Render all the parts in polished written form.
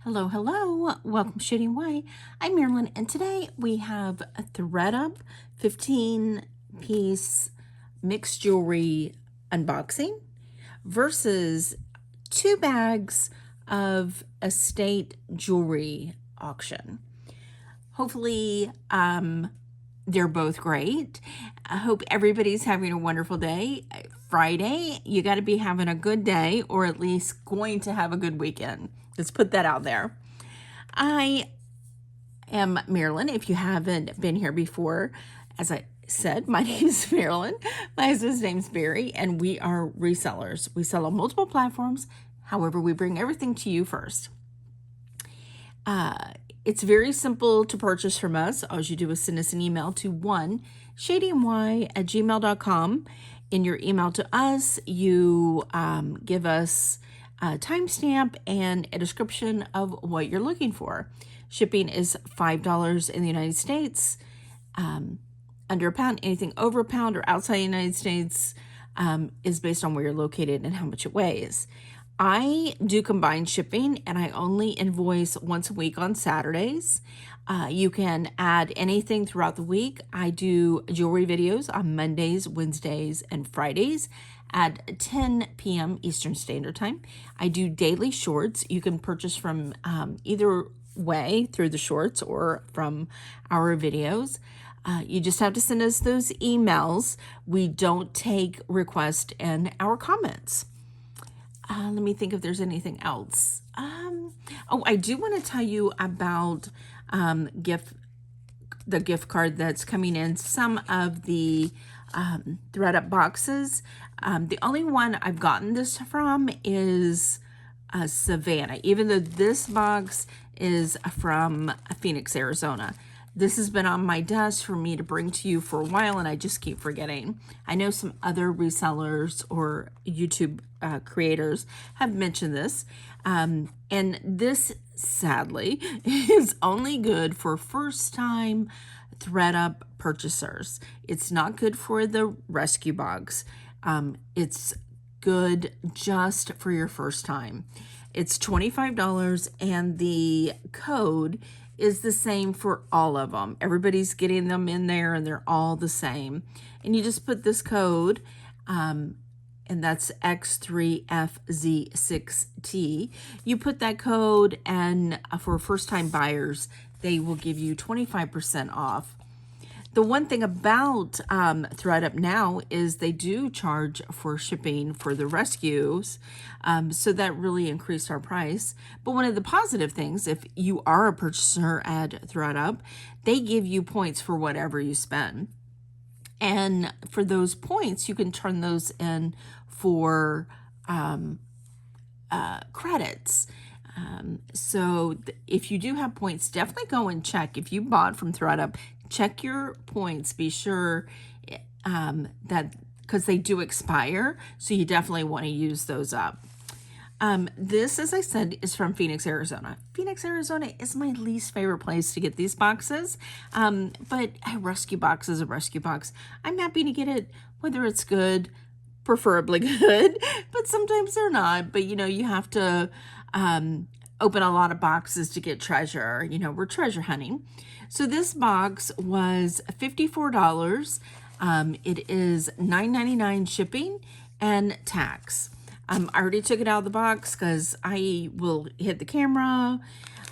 Hello, hello. Welcome to Shooting Way. I'm Marilyn, and today we have a ThredUP 15-piece mixed jewelry unboxing versus 2 bags of estate jewelry auction. Hopefully, they're both great. I hope everybody's having a wonderful day. Friday, you got to be having a good day, or at least going to have a good weekend. Let's put that out there. I am Marilyn. If you haven't been here before, as I said, my name is Marilyn. My husband's name's Barry, and we are resellers. We sell on multiple platforms. However, we bring everything to you first. It's very simple to purchase from us. All you do is send us an email to shadingY@gmail.com. In your email to us, you give us a timestamp and a description of what you're looking for. Shipping is $5 in the United States, under a pound. Anything over a pound or outside the United States is based on where you're located and how much it weighs. I do combined shipping, and I only invoice once a week on Saturdays. You can add anything throughout the week. I do jewelry videos on Mondays, Wednesdays, and Fridays at 10 p.m. Eastern Standard Time. I do daily shorts. You can purchase from either way, through the shorts or from our videos. You just have to send us those emails. We don't take requests in our comments. Let me think if there's anything else. I do want to tell you about the gift card that's coming in. Some of the ThredUP boxes. The only one I've gotten this from is Savannah, even though this box is from Phoenix, Arizona. This has been on my desk for me to bring to you for a while, and I just keep forgetting. I know some other resellers or YouTube creators have mentioned this. And this, sadly, is only good for first-time ThredUP purchasers. It's not good for the rescue box. It's good just for your first time. It's $25, and the code is the same for all of them. Everybody's getting them in there, and they're all the same. And you just put this code, and that's X3FZ6T. You put that code, and for first-time buyers, they will give you 25% off. The one thing about ThredUP now is they do charge for shipping for the rescues, so that really increased our price. But one of the positive things, if you are a purchaser at ThredUP, they give you points for whatever you spend. And for those points, you can turn those in for credits. So if you do have points, definitely go and check. If you bought from ThredUP, check your points. Be sure that, because they do expire, so you definitely want to use those up. This, as I said, is from Phoenix, Arizona. Phoenix, Arizona is my least favorite place to get these boxes, but a rescue box is a rescue box. I'm happy to get it, whether it's good, preferably good, but sometimes they're not. But, you have to open a lot of boxes to get treasure. We're treasure hunting. So this box was $54. It is $9.99 shipping and tax. I already took it out of the box because I will hit the camera.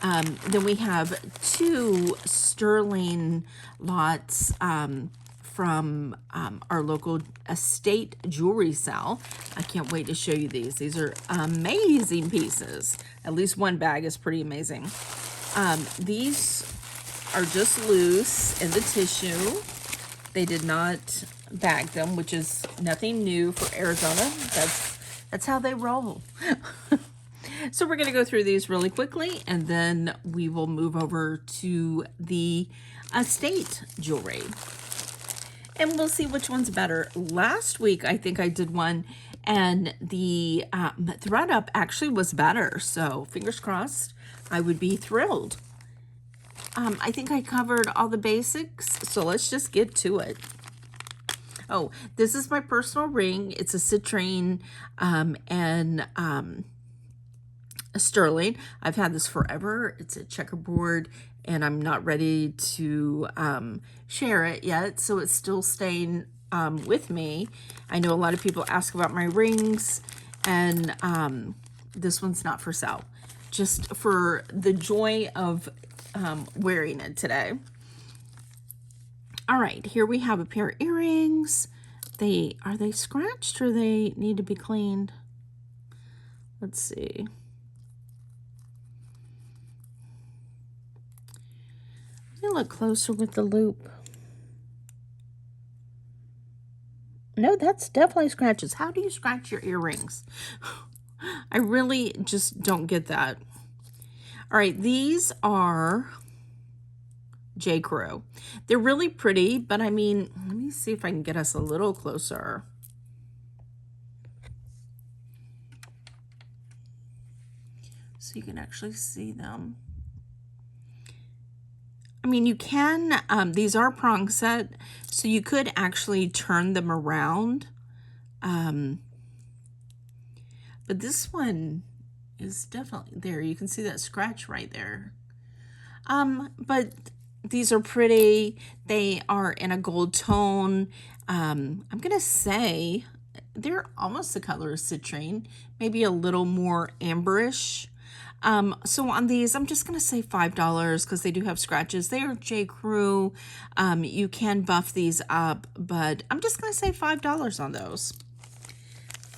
Then we have 2 sterling lots from our local estate jewelry sale. I can't wait to show you these. These are amazing pieces. At least one bag is pretty amazing. These are just loose in the tissue. They did not bag them, which is nothing new for Arizona. That's how they roll. So we're going to go through these really quickly, and then we will move over to the estate jewelry. And we'll see which one's better. Last week, I think I did one, and the ThredUP actually was better. So fingers crossed, I would be thrilled. I think I covered all the basics, so let's just get to it. Oh, this is my personal ring. It's a citrine and sterling. I've had this forever. It's a checkerboard, and I'm not ready to share it yet, so it's still staying with me. I know a lot of people ask about my rings, and this one's not for sale, just for the joy of wearing it today. All right, here we have a pair of earrings. Are they scratched or they need to be cleaned? Let's see. Let me look closer with the loop. No, that's definitely scratches. How do you scratch your earrings? I really just don't get that. All right, these are J. Crew. They're really pretty, but I mean, let me see if I can get us a little closer. So you can actually see them. I mean, you can, these are prong set, so you could actually turn them around. But this one is definitely there. You can see that scratch right there. But these are pretty. They are in a gold tone. I'm going to say they're almost the color of citrine, maybe a little more amberish. So on these, I'm just going to say $5 because they do have scratches. They are J. Crew. You can buff these up, but I'm just going to say $5 on those.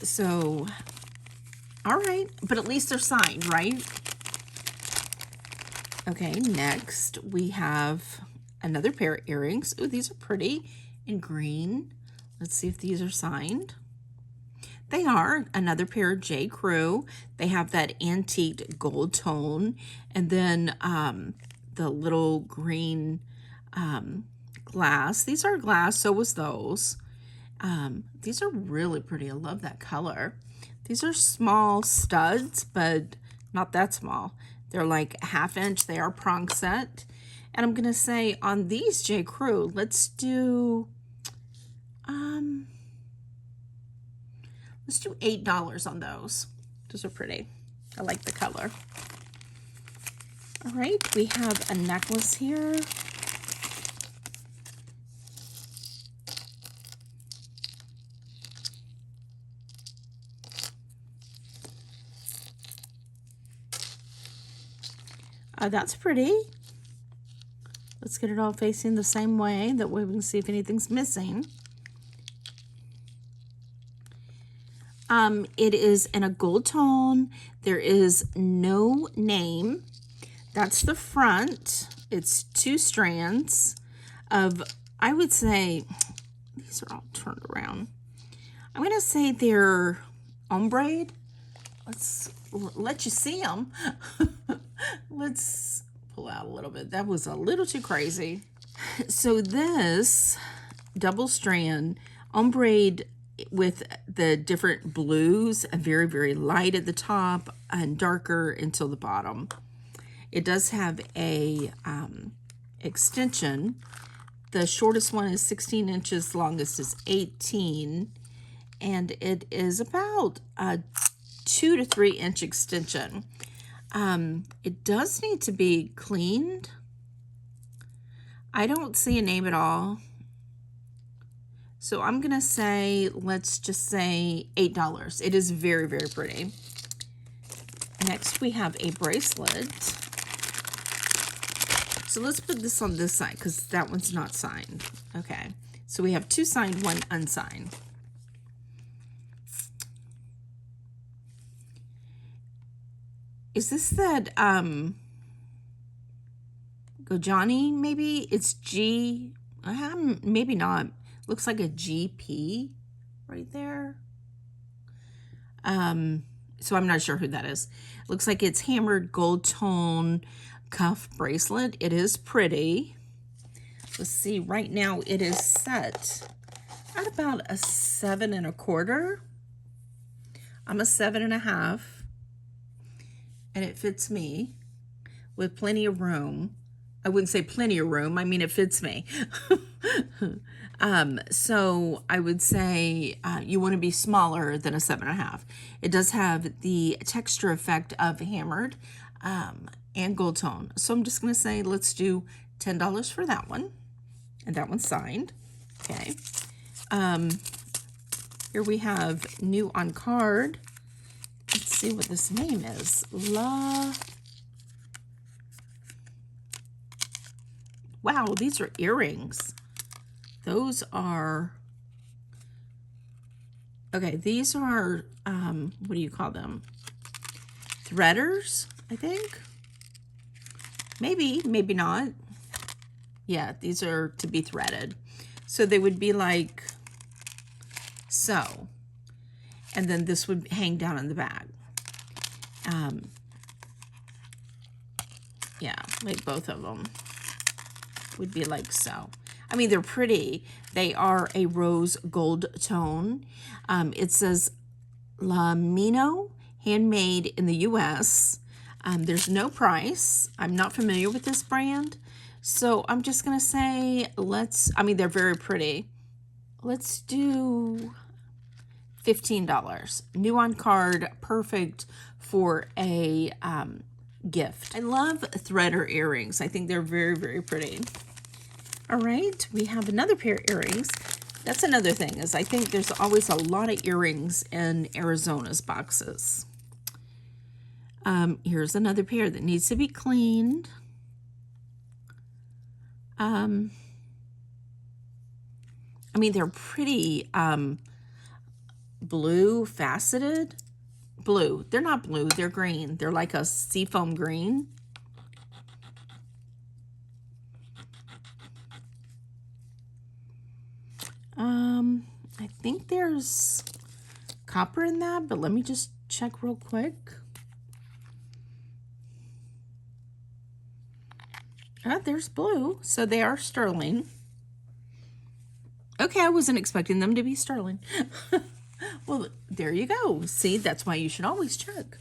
So, all right, but at least they're signed, right? Okay, next we have another pair of earrings. Oh, these are pretty in green. Let's see if these are signed. They are. Another pair of J. Crew. They have that antique gold tone. And then the little green glass. These are glass, so was those. These are really pretty. I love that color. These are small studs, but not that small. They're like a 1/2 inch. They are prong set. And I'm going to say on these J. Crew, let's do $8 on those. Those are pretty. I like the color. All right, we have a necklace here. That's pretty. Let's get it all facing the same way. That way we can see if anything's missing. It is in a gold tone. There is no name. That's the front. It's 2 strands of, I would say, these are all turned around. I'm going to say they're ombre. Let's let you see them. Let's pull out a little bit. That was a little too crazy. So this double strand ombre with the different blues, very, very light at the top and darker until the bottom. It does have a extension. The shortest one is 16 inches, longest is 18, and it is about a 2 to 3 inch extension. It does need to be cleaned. I don't see a name at all. So I'm going to say, let's just say $8. It is very, very pretty. Next, we have a bracelet. So let's put this on this side because that one's not signed. Okay. So we have 2 signed, 1 unsigned. Is this that, Gojani, maybe? It's G, maybe not. Looks like a GP right there. So I'm not sure who that is. Looks like it's hammered gold tone cuff bracelet. It is pretty. Let's see, right now it is set at about a 7 1/4. I'm a 7 1/2. And it fits me with plenty of room. I wouldn't say plenty of room. I mean, it fits me. So I would say you want to be smaller than a 7.5. It does have the texture effect of hammered and gold tone. So I'm just going to say let's do $10 for that one. And that one's signed. Okay. Here we have new on card. Let's see what this name is. Wow, these are earrings. Those are, okay, these are, what do you call them? Threaders, I think. Maybe, maybe not. Yeah, these are to be threaded. So they would be like so. And then this would hang down in the bag. Yeah, like both of them would be like so. I mean, they're pretty. They are a rose gold tone. It says Lamino, handmade in the U.S. There's no price. I'm not familiar with this brand. So I'm just going to say I mean, they're very pretty. Let's do $15. New on card, perfect for a gift. I love threader earrings. I think they're very, very pretty. All right, we have another pair of earrings. That's another thing, is I think there's always a lot of earrings in Arizona's boxes. Here's another pair that needs to be cleaned. I mean, they're pretty blue, faceted. Blue. They're not blue, they're green. They're like a seafoam green. I think there's copper in that, but let me just check real quick. There's blue, so they are sterling. Okay, I wasn't expecting them to be sterling. Well, there you go. See, that's why you should always check.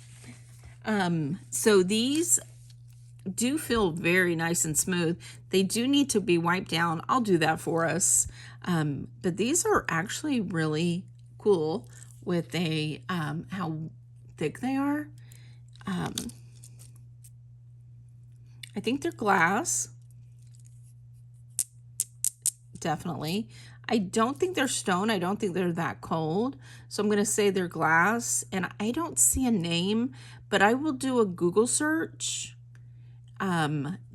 So these do feel very nice and smooth. They do need to be wiped down. I'll do that for us. But these are actually really cool with how thick they are. I think they're glass. Definitely. I don't think they're stone. I don't think they're that cold. So I'm going to say they're glass. And I don't see a name, but I will do a Google search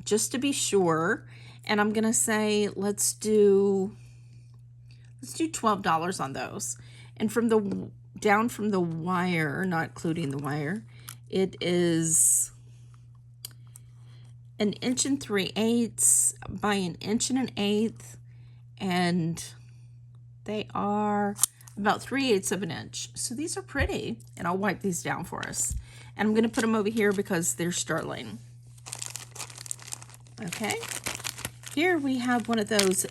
just to be sure. And I'm going to say let's do $12 on those. And down from the wire, not including the wire, it is 1 3/8 by 1 1/8, and they are about 3/8 of an inch. So these are pretty, and I'll wipe these down for us. And I'm going to put them over here because they're sterling. Okay, here we have one of those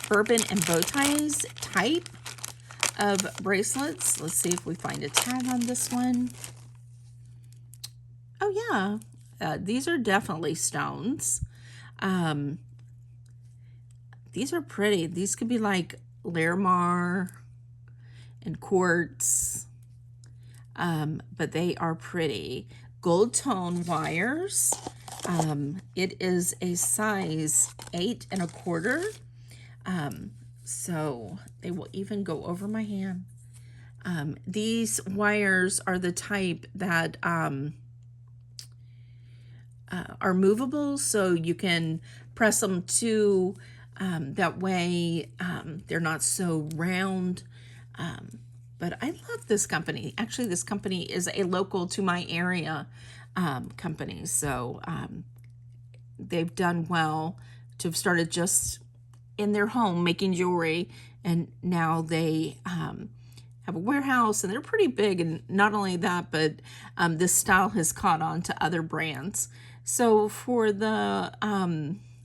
bourbon and bow ties type of bracelets. Let's see if we find a tag on this one. Oh yeah, these are definitely stones. These are pretty. These could be like Larimar and quartz, but they are pretty. Gold tone wires. It is a size 8 1/4. So they will even go over my hand. These wires are the type that are movable, so you can press them to that way they're not so round. But I love this company. Actually, this company is a local to my area company, so they've done well to have started just in their home making jewelry, and now they have a warehouse, and they're pretty big. And not only that, but this style has caught on to other brands. So for the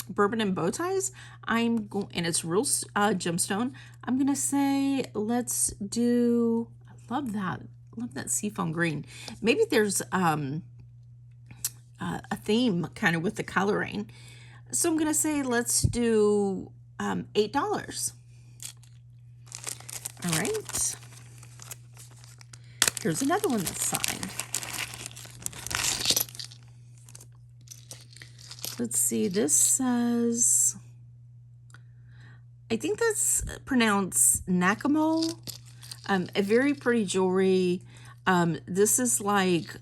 bourbon and bow ties, and it's real gemstone, I'm gonna say let's do, I love that seafoam green. Maybe there's a theme kind of with the coloring. So I'm gonna say let's do $8. All right. Here's another one that's signed. Let's see, this says, I think that's pronounced Nakamo. A very pretty jewelry. This is like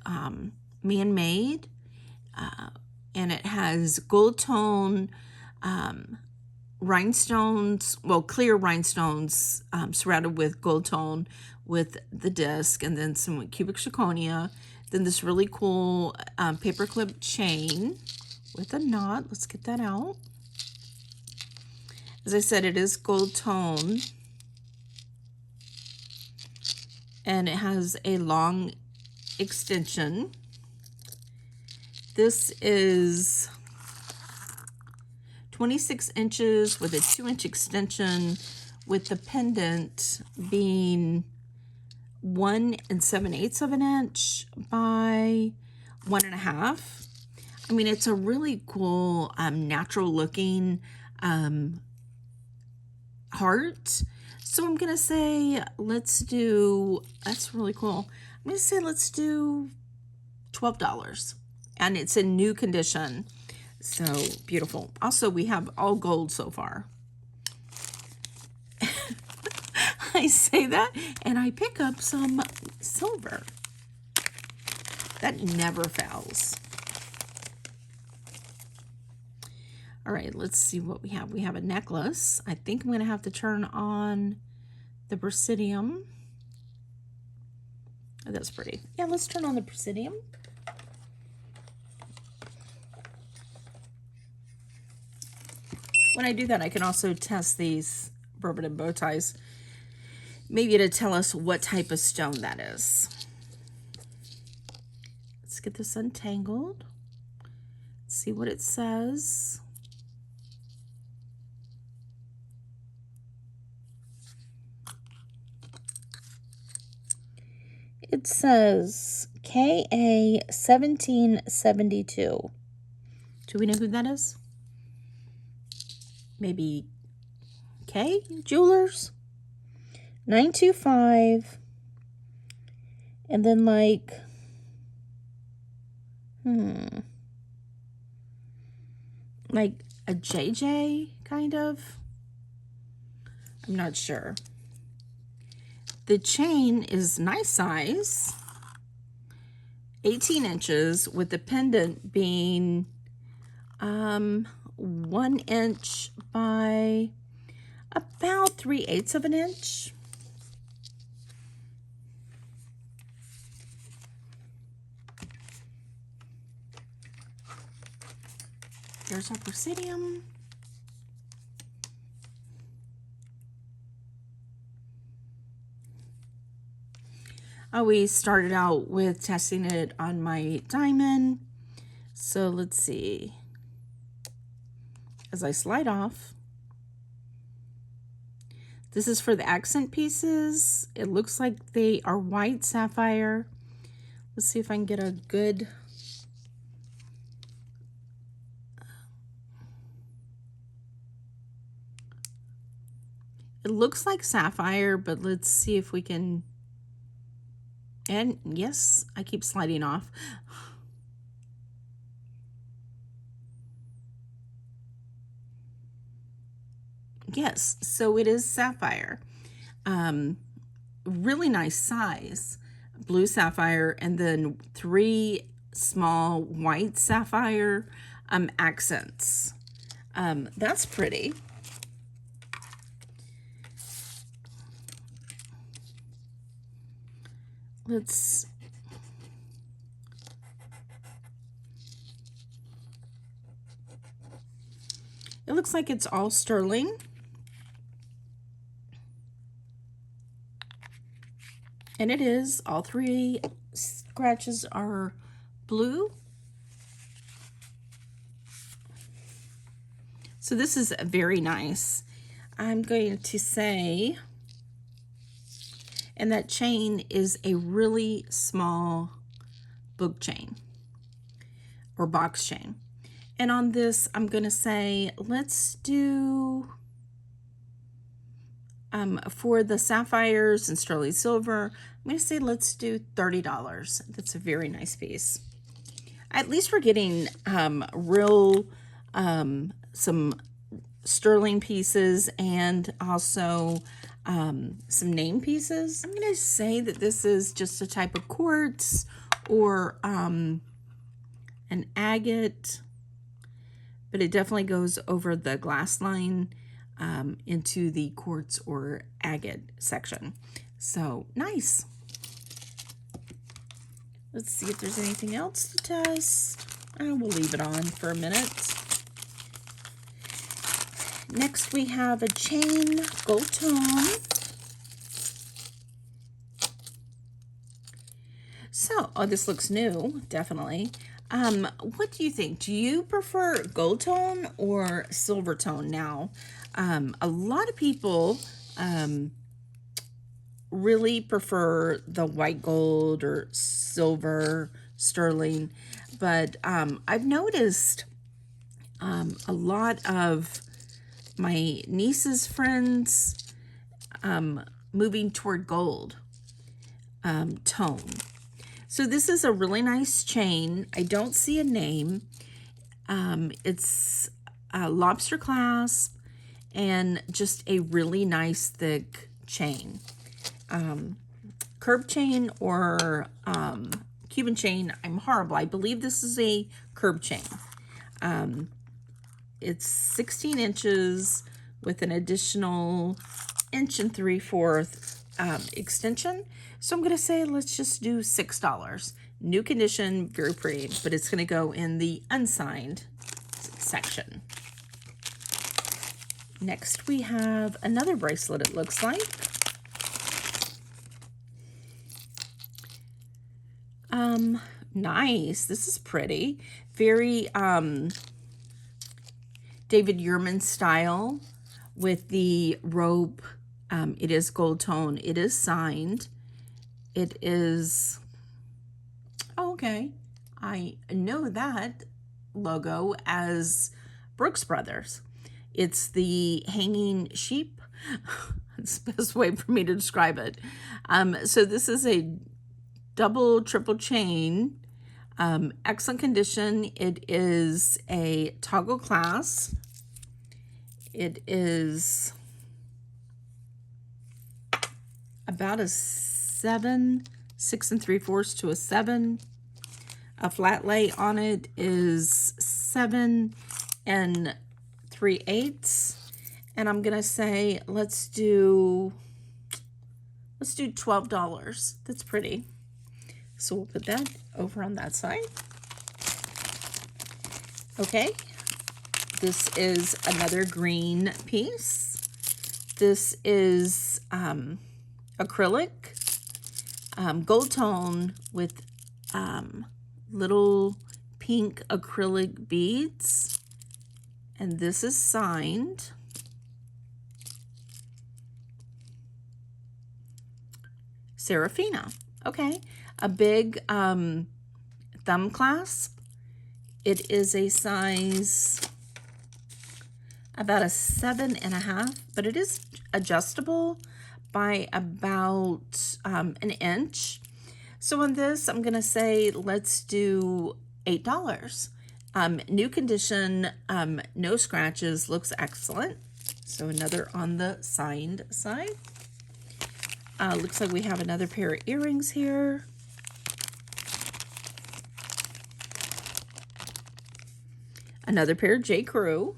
man-made, and it has gold tone rhinestones, well, clear rhinestones surrounded with gold tone with the disc, and then some cubic zirconia. Then this really cool paperclip chain with a knot. Let's get that out. As I said, it is gold tone, and it has a long extension. This is 26 inches with a 2-inch extension, with the pendant being 1 7/8 of an inch by 1.5. I mean, it's a really cool, natural looking heart. So I'm gonna say let's do, that's really cool. I'm gonna say let's do $12, and it's in new condition. So beautiful. Also, we have all gold so far. I say that and I pick up some silver. That never fails. All right, let's see what we have. We have a necklace. I think I'm going to have to turn on the Presidium. Oh, that's pretty. Yeah, let's turn on the Presidium. When I do that, I can also test these bourbon and bow ties, maybe to tell us what type of stone that is. Let's get this untangled. See what it says. It says KA 1772. Do we know who that is? Maybe K Jewelers? 925. And then like, like a JJ kind of? I'm not sure. The chain is nice size, 18 inches, with the pendant being 1 inch by about 3/8 of an inch. There's our Presidium. I always started out with testing it on my diamond. So let's see. As I slide off, this is for the accent pieces. It looks like they are white sapphire. Let's see if I can get a good... It looks like sapphire, but let's see if we can... And yes, I keep sliding off. Yes, so it is sapphire. Really nice size. Blue sapphire, and then 3 small white sapphire accents. That's pretty. Let's... It looks like it's all sterling. And it is. All 3 scratches are blue. So this is very nice. I'm going to say, and that chain is a really small book chain or box chain. And on this, I'm going to say, let's do, for the sapphires and sterling silver, I'm going to say let's do $30. That's a very nice piece. At least we're getting real, some sterling pieces and also some name pieces. I'm going to say that this is just a type of quartz or an agate, but it definitely goes over the glass line into the quartz or agate section. So nice. Let's see if there's anything else to test. We'll leave it on for a minute. Next we have a chain, gold tone. So, oh, this looks new, definitely. What do you think? Do you prefer gold tone or silver tone now? A lot of people really prefer the white gold or silver sterling, but I've noticed a lot of my niece's friends moving toward gold tone. So this is a really nice chain. I don't see a name. It's a lobster clasp and just a really nice thick chain. Curb chain or Cuban chain, I'm horrible. I believe this is a curb chain. It's 16 inches with an additional 1 3/4 extension. So I'm going to say let's just do $6. New condition, very pretty, but it's going to go in the unsigned section. Next we have another bracelet, it looks like. Nice. This is pretty. Very David Yurman style with the rope. It is gold tone. It is signed. It is, oh, okay. I know that logo as Brooks Brothers. It's the hanging sheep. That's the best way for me to describe it. So this is a double, triple chain. Excellent condition. It is a toggle clasp. It is about a 7, 6 3/4 to a 7. A flat lay on it is 7 3/8. And I'm gonna say let's do $12. That's pretty. So we'll put that over on that side. Okay, this is another green piece. This is acrylic, gold tone with little pink acrylic beads. And this is signed. Serafina. Okay, a big thumb clasp. It is a size about a 7.5, but it is adjustable by about an inch. So on this, I'm gonna say let's do $8. New condition, no scratches, looks excellent. So another on the signed side. Looks like we have another pair of earrings here. Another pair of J. Crew.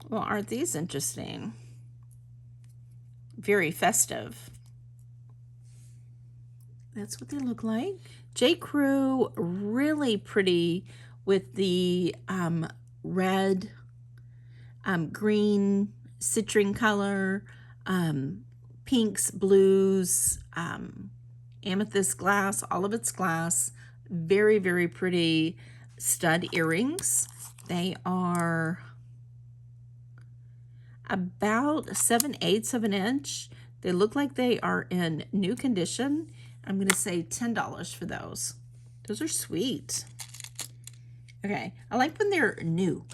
Well, aren't these interesting? Very festive. That's what they look like. J. Crew, really pretty with the red, green, citrine color, pinks, blues, amethyst glass, all of it's glass. Very, very pretty stud earrings. They are about 7/8 of an inch. They look like they are in new condition. I'm going to say $10 for those. Those are sweet. Okay, I like when they're new.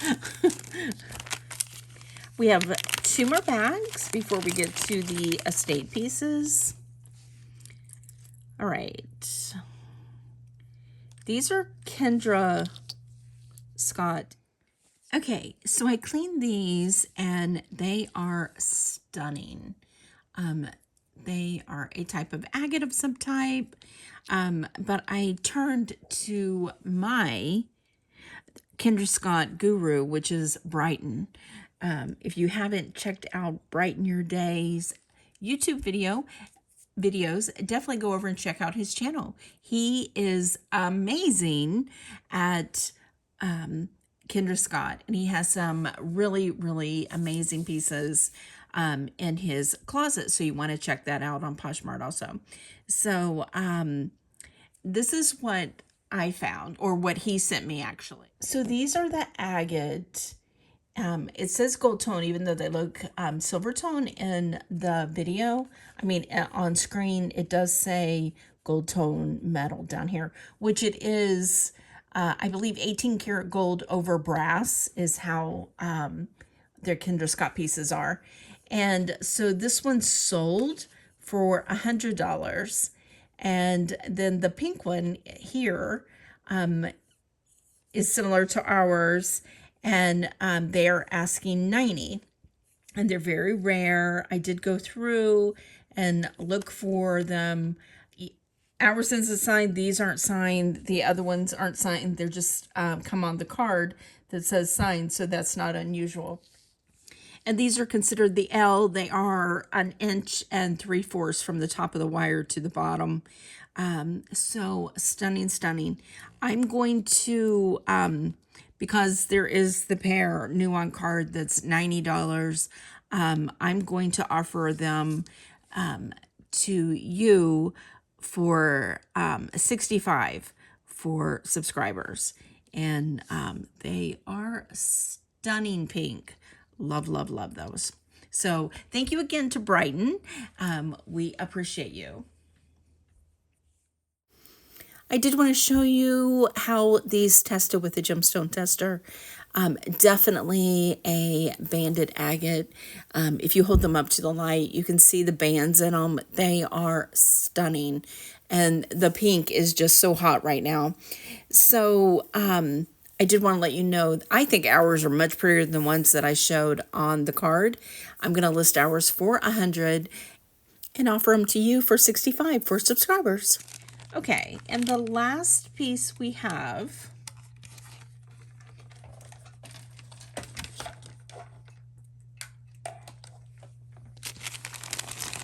We have 2 more bags before we get to the estate pieces. All right. These are Kendra Scott. Okay, so I cleaned these and they are stunning. They are a type of agate of some type, but I turned to my Kendra Scott guru, which is Brighten. If you haven't checked out Brighten Your Days YouTube videos, definitely go over and check out his channel. He is amazing at Kendra Scott, and he has some really, really amazing pieces in his closet. So you want to check that out on Poshmark also. So this is what I found, or what he sent me actually. So these are the agate. It says gold tone, even though they look silver tone in the video. I mean, on screen, it does say gold tone metal down here, which it is. I believe 18 karat gold over brass is how their Kendra Scott pieces are. And so this one sold for $100. And then the pink one here is similar to ours, and they're asking $90, and they're very rare. I did go through and look for them. Ours is signed. These aren't signed. The other ones aren't signed. They're just come on the card that says signed, so that's not unusual. And these are considered the L. They are 1 3/4 inches from the top of the wire to the bottom. So stunning, stunning. I'm going to, because there is the pair new on card that's $90, I'm going to offer them to you for $65 for subscribers. And they are stunning pink. Love, love, love those. So thank you again to Brighton. We appreciate you. I did want to show you how these tested with the gemstone tester. Definitely a banded agate. If you hold them up to the light, you can see the bands in them. They are stunning. And the pink is just so hot right now. So I did want to let you know, I think ours are much prettier than the ones that I showed on the card. I'm going to list ours for $100 and offer them to you for $65 for subscribers. Okay, and the last piece we have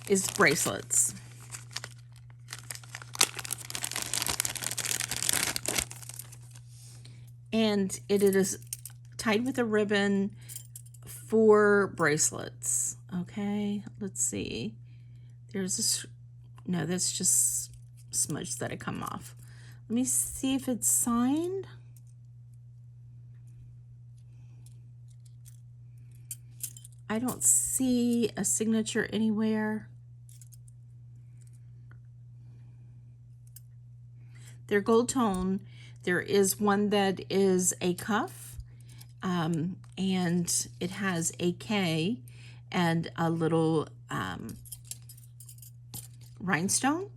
is bracelets. And it is tied with a ribbon for bracelets. Okay, let's see. There's this, no, that's just smudge that had come off. Let me see if it's signed. I don't see a signature anywhere. They're gold tone. There is one that is a cuff, and it has a K and a little rhinestone.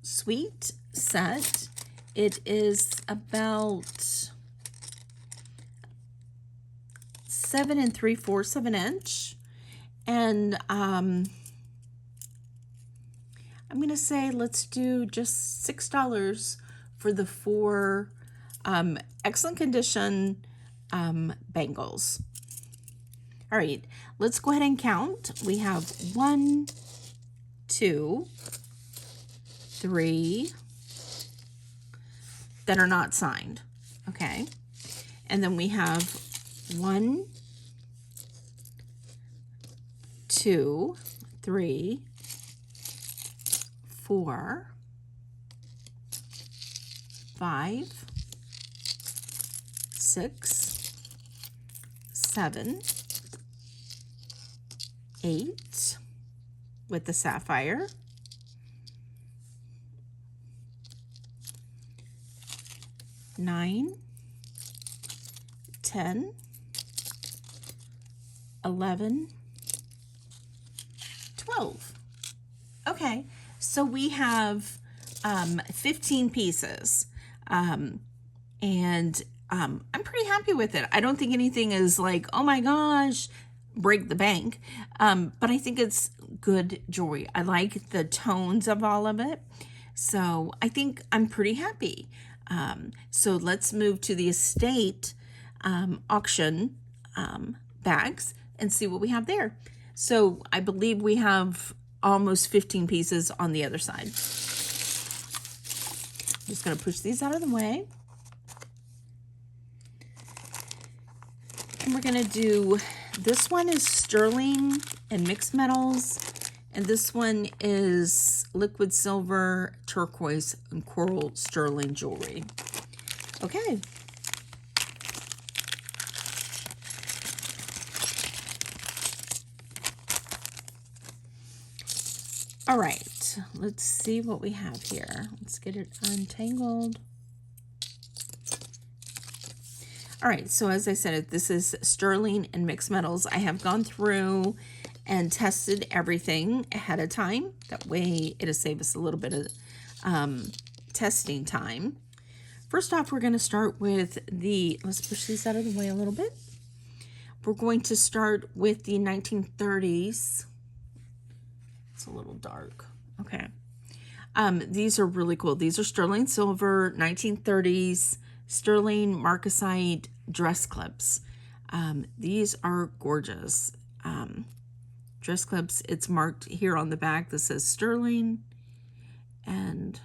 Sweet set. It is about 7 3/4 inches, and I'm gonna say let's do just $6 for the 4 excellent condition bangles. All right, let's go ahead and count. We have 1, 2, 3 that are not signed. Okay, and then we have 1, 2, 3, 4, 5, 6, 7, 8 with the sapphire, 9, 10, 11, 12. Okay, so we have 15 pieces. And I'm pretty happy with it. I don't think anything is like, oh my gosh, break the bank. But I think it's good jewelry. I like the tones of all of it. So I think I'm pretty happy. So let's move to the estate auction bags and see what we have there. So I believe we have almost 15 pieces on the other side. Just going to push these out of the way. And we're going to do, this one is sterling and mixed metals. And this one is liquid silver, turquoise, and coral sterling jewelry. Okay. All right, let's see what we have here. Let's get it untangled. All right, so as I said, this is sterling and mixed metals. I have gone through and tested everything ahead of time. That way it'll save us a little bit of testing time. First off, we're going to start with let's push these out of the way a little bit. We're going to start with the 1930s. It's a little dark. Okay. These are really cool. These are sterling silver, 1930s, sterling marcasite dress clips. These are gorgeous. Dress clips, it's marked here on the back that says sterling. And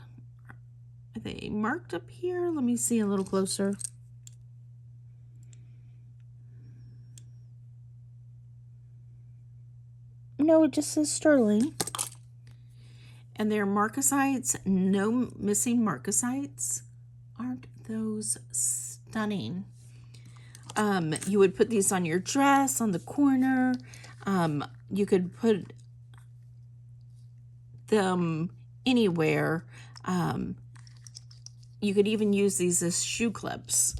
are they marked up here? Let me see a little closer. No, it just says sterling. And they're marcasites, no missing marcasites. Aren't those stunning? You would put these on your dress, on the corner. You could put them anywhere. You could even use these as shoe clips.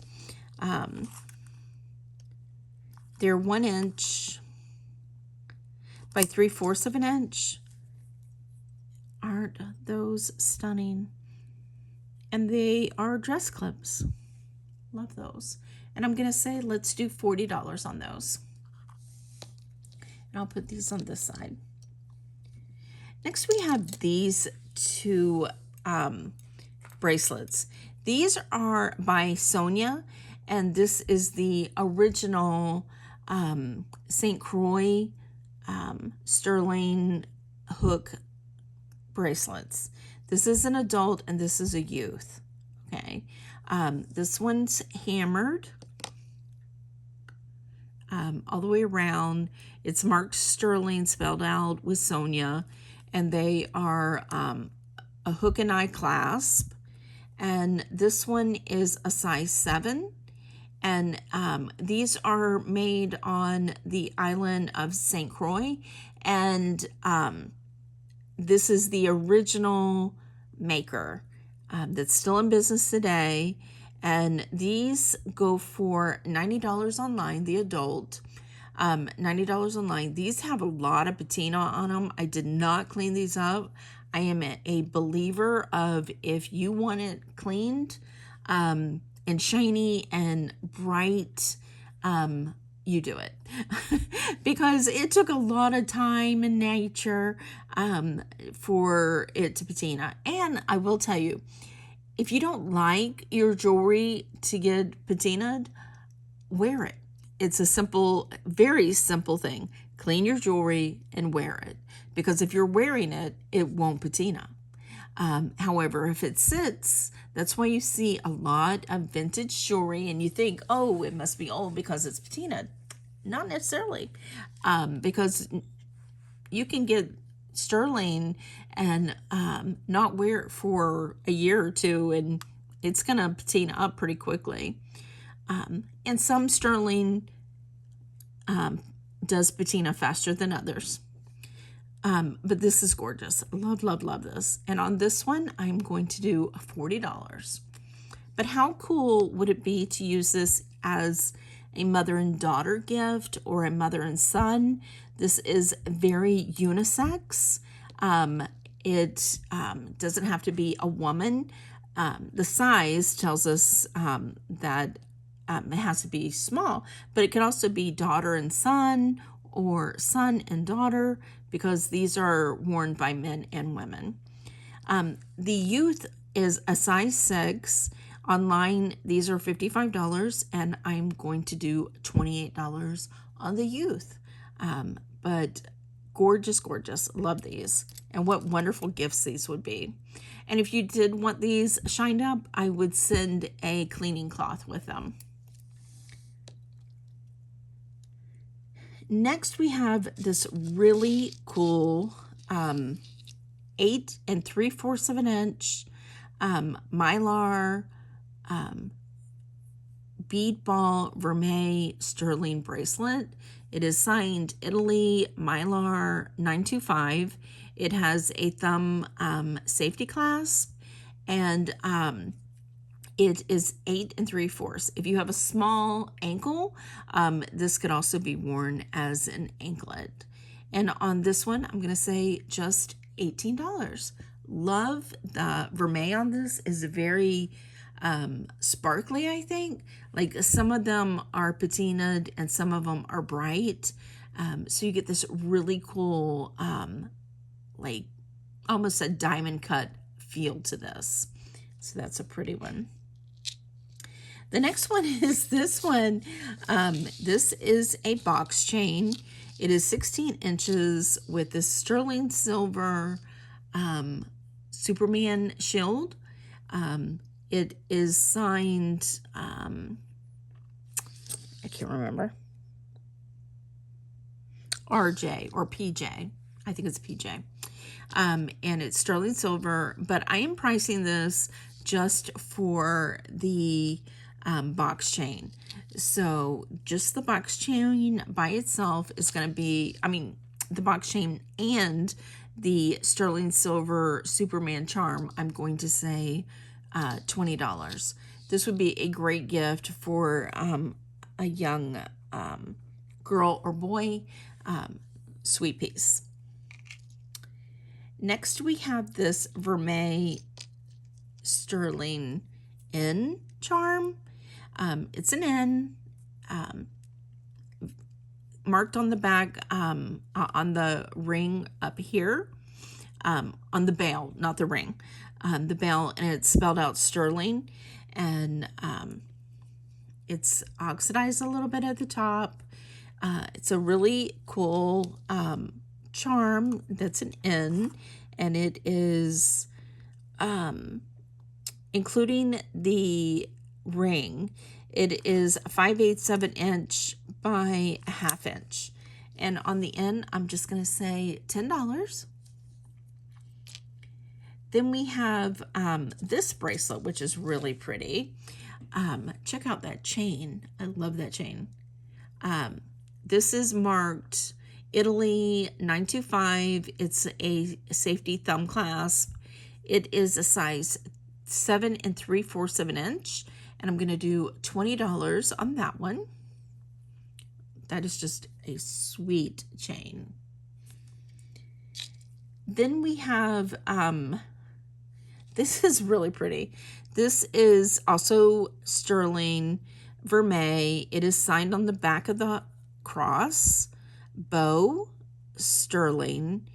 They're 1 inch by 3/4 of an inch. Aren't those stunning? And they are dress clips. Love those. And I'm going to say let's do $40 on those. And I'll put these on this side. Next we have these two bracelets. These are by Sonia, and this is the original St. Croix sterling hook bracelets. This is an adult and this is a youth. Okay. This one's hammered all the way around. It's marked sterling, spelled out with Sonia, and they are a hook and eye clasp. And this one is a size 7. And these are made on the island of St. Croix. And this is the original maker that's still in business today. And these go for $90 online, the adult. $90 online. These have a lot of patina on them. I did not clean these up. I am a believer of if you want it cleaned and shiny and bright, you do it. Because it took a lot of time in nature for it to patina. And I will tell you, if you don't like your jewelry to get patinaed, wear it. It's a simple, very simple thing. Clean your jewelry and wear it. Because if you're wearing it, it won't patina. However, if it sits, that's why you see a lot of vintage jewelry and you think, oh, it must be old because it's patinaed. Not necessarily. Because you can get sterling and not wear it for a year or two and it's going to patina up pretty quickly. And some sterling does patina faster than others. But this is gorgeous. Love, love, love this. And on this one, I'm going to do $40 But how cool would it be to use this as a mother and daughter gift or a mother and son? This is very unisex. It doesn't have to be a woman. The size tells us that it has to be small, but it can also be daughter and son or son and daughter, because these are worn by men and women. The youth is a size 6. Online, these are $55, and I'm going to do $28 on the youth. But gorgeous, gorgeous. Love these. And what wonderful gifts these would be. And if you did want these shined up, I would send a cleaning cloth with them. Next, we have this really cool 8 3/4 of an inch Mylar bead ball vermeil sterling bracelet. It is signed Italy Mylar 925. It has a thumb safety clasp, and it is 8 3/4. If you have a small ankle, this could also be worn as an anklet. And on this one, I'm going to say just $18. Love the vermeil on this. Is very sparkly, I think. Like some of them are patinaed and some of them are bright. So you get this really cool, like almost a diamond cut feel to this. So that's a pretty one. The next one is this one. This is a box chain. It is 16 inches with this sterling silver Superman shield. It is signed, I can't remember, RJ or PJ. I think it's PJ. And it's sterling silver, but I am pricing this just for the box chain. So just the box chain by itself is going to be, the box chain and the sterling silver Superman charm, I'm going to say $20. This would be a great gift for a young girl or boy. Sweet piece. Next, we have this vermeil sterling N charm. It's an N, marked on the back, on the ring up here, on the bail, not the ring, the bail, and it's spelled out sterling, and it's oxidized a little bit at the top. It's a really cool charm that's an N, and it is including the ring. It is 5/8 of an inch by a 1/2 inch, and on the end I'm just going to say $10. Then we have this bracelet, which is really pretty. Check out that chain. I love that chain. This is marked Italy 925. It's a safety thumb clasp. It is a size 7 3/4 of an inch, and I'm going to do $20 on that one. That is just a sweet chain. Then we have, this is really pretty. This is also sterling vermeil. It is signed on the back of the cross, bow, sterling,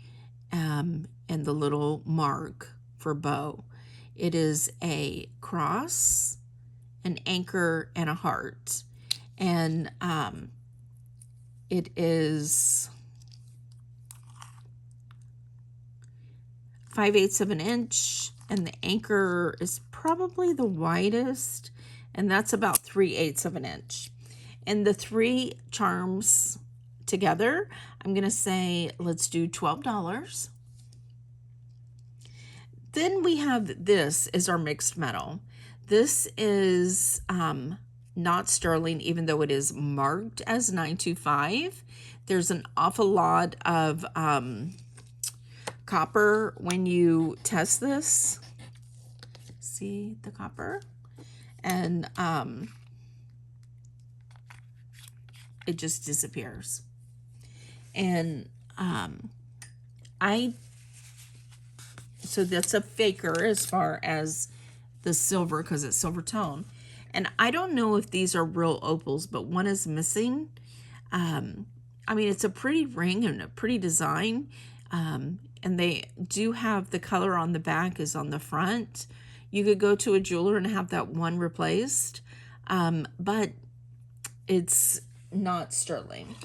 and the little mark for bow. It is a cross, an anchor, and a heart. And it is 5/8 of an inch, and the anchor is probably the widest, and that's about 3/8 of an inch. And the three charms together, I'm going to say, let's do $12. Then we have, this is our mixed metal. This is not sterling, even though it is marked as 925. There's an awful lot of copper when you test this. See the copper? and it just disappears. And so that's a faker as far as the silver, because it's silver tone. And I don't know if these are real opals, but one is missing. I mean, it's a pretty ring and a pretty design. And they do have the color on the back is on the front. You could go to a jeweler and have that one replaced, but it's not sterling.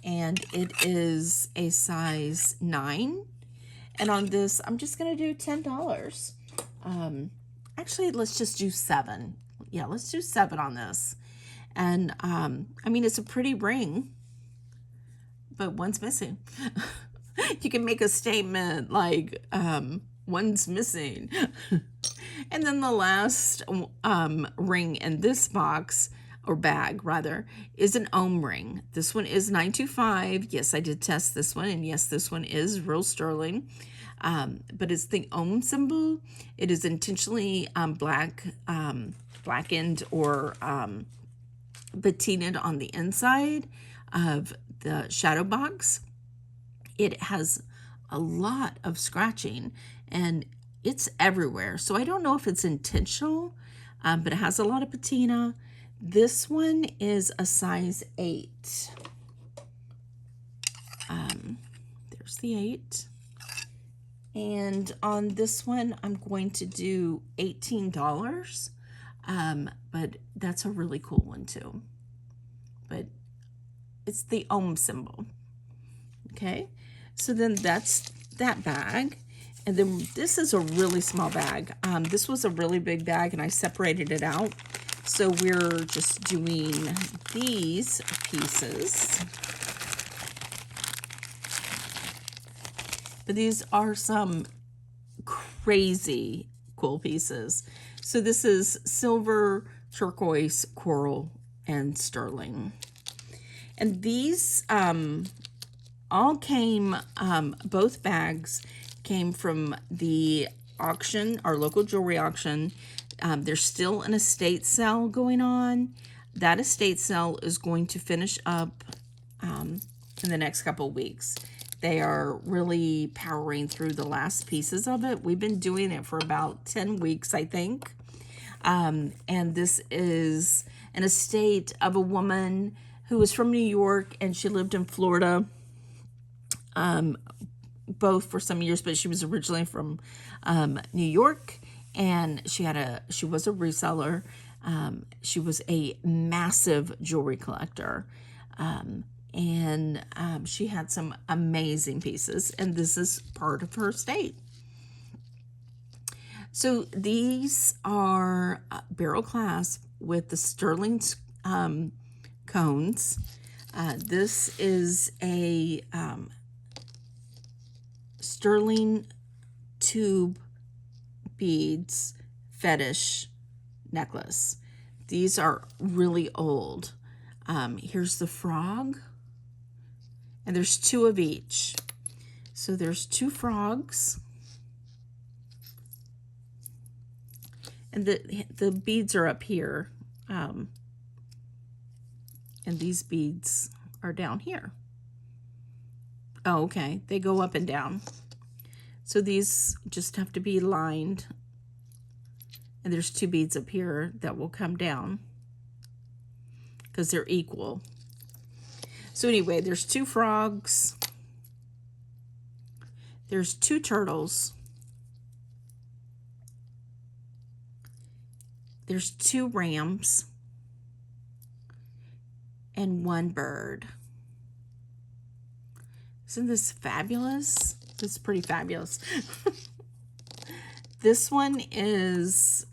And it is a size 9. And on this, I'm just going to do $10. Actually, let's just do 7. Yeah, let's do 7 on this. And I mean, it's a pretty ring, but one's missing. You can make a statement like, one's missing. And then the last ring in this box, or bag rather, is an ohm ring. This one is 925. Yes, I did test this one, and yes, this one is real sterling. But it's the ohm symbol. It is intentionally blackened or patinaed on the inside of the shadow box. It has a lot of scratching, and it's everywhere. So I don't know if it's intentional, but it has a lot of patina. This one is a size 8. There's the 8. And on this one, I'm going to do $18. But that's a really cool one too. But it's the ohm symbol. Okay, so then that's that bag. And then this is a really small bag. This was a really big bag, and I separated it out. So we're just doing these pieces. But these are some crazy cool pieces. So this is silver, turquoise, coral, and sterling. And these all came, both bags came from the auction, our local jewelry auction. There's still an estate sale going on. That estate sale is going to finish up in the next couple of weeks. They are really powering through the last pieces of it. We've been doing it for about 10 weeks, I think. And this is an estate of a woman who was from New York, and she lived in Florida, both for some years, but she was originally from New York, and she was a reseller. She was a massive jewelry collector. And she had some amazing pieces, and this is part of her estate. So these are barrel clasp with the sterling cones. This is a sterling tube beads fetish necklace. These are really old. Here's the frog. And there's 2 of each. So there's 2 frogs. And the beads are up here. And these beads are down here. Oh, okay. They go up and down. So these just have to be lined. And there's 2 beads up here that will come down because they're equal. So anyway, there's 2 frogs. There's 2 turtles. There's 2 rams. And 1 bird. Isn't this fabulous? This is pretty fabulous. This one is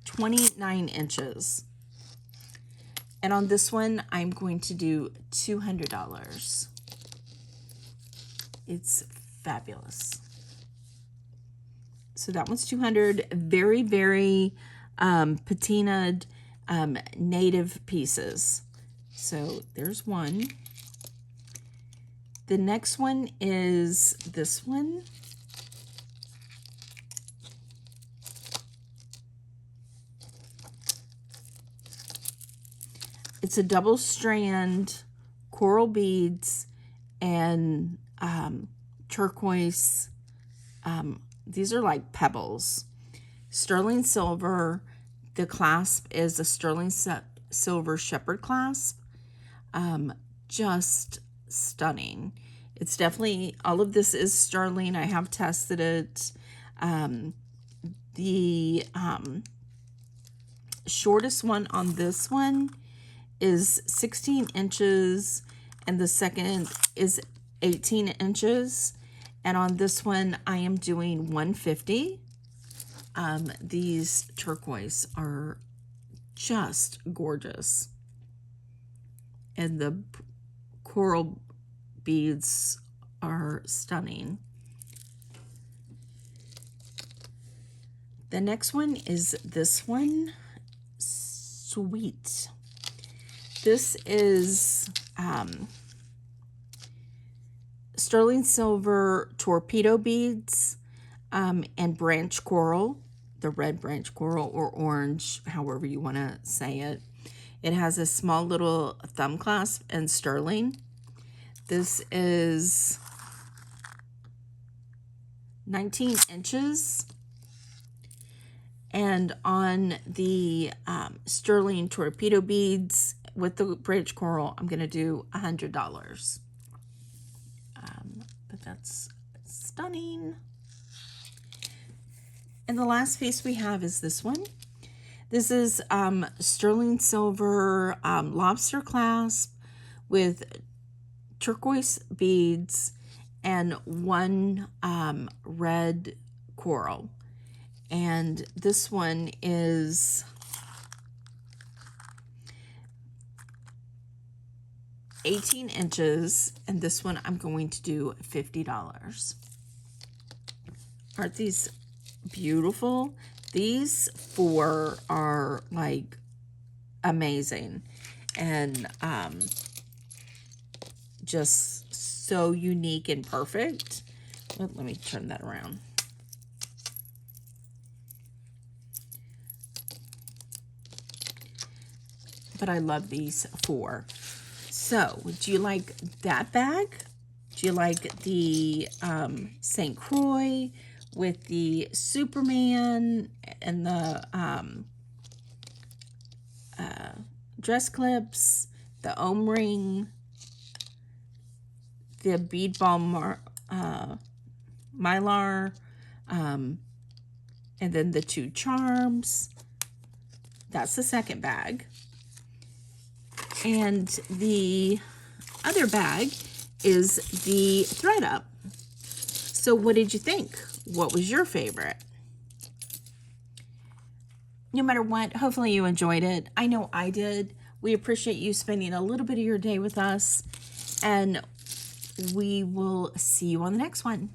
$29 inches. And on this one, I'm going to do $200. It's fabulous. So that one's $200. Very, very patinaed native pieces. So there's one. The next one is this one. It's a double strand coral beads and turquoise. These are like pebbles. Sterling silver. The clasp is a sterling silver shepherd clasp. Just stunning. It's definitely, all of this is sterling. I have tested it. The shortest one on this one is 16 inches and the second is 18 inches. And on this one, I am doing 150. These turquoise are just gorgeous. And the coral beads are stunning. The next one is this one, Sweet. This is sterling silver torpedo beads and branch coral, the red branch coral or orange, however you want to say it. It has a small little thumb clasp and sterling. This is 19 inches. And on the sterling torpedo beads with the branch coral, I'm going to do $100. But that's stunning. And the last piece we have is this one. This is sterling silver lobster clasp with turquoise beads and one red coral. And this one is $18 inches, and this one I'm going to do $50. Aren't these beautiful? These four are like amazing and just so unique and perfect. Let me turn that around. But I love these four. So, do you like that bag? Do you like the St. Croix with the Superman and the dress clips, the ohm ring, the bead ball mylar, and then the two charms? That's the second bag. And the other bag is the ThredUP. So what did you think? What was your favorite? No matter what, hopefully you enjoyed it. I know I did. We appreciate you spending a little bit of your day with us, and we will see you on the next one.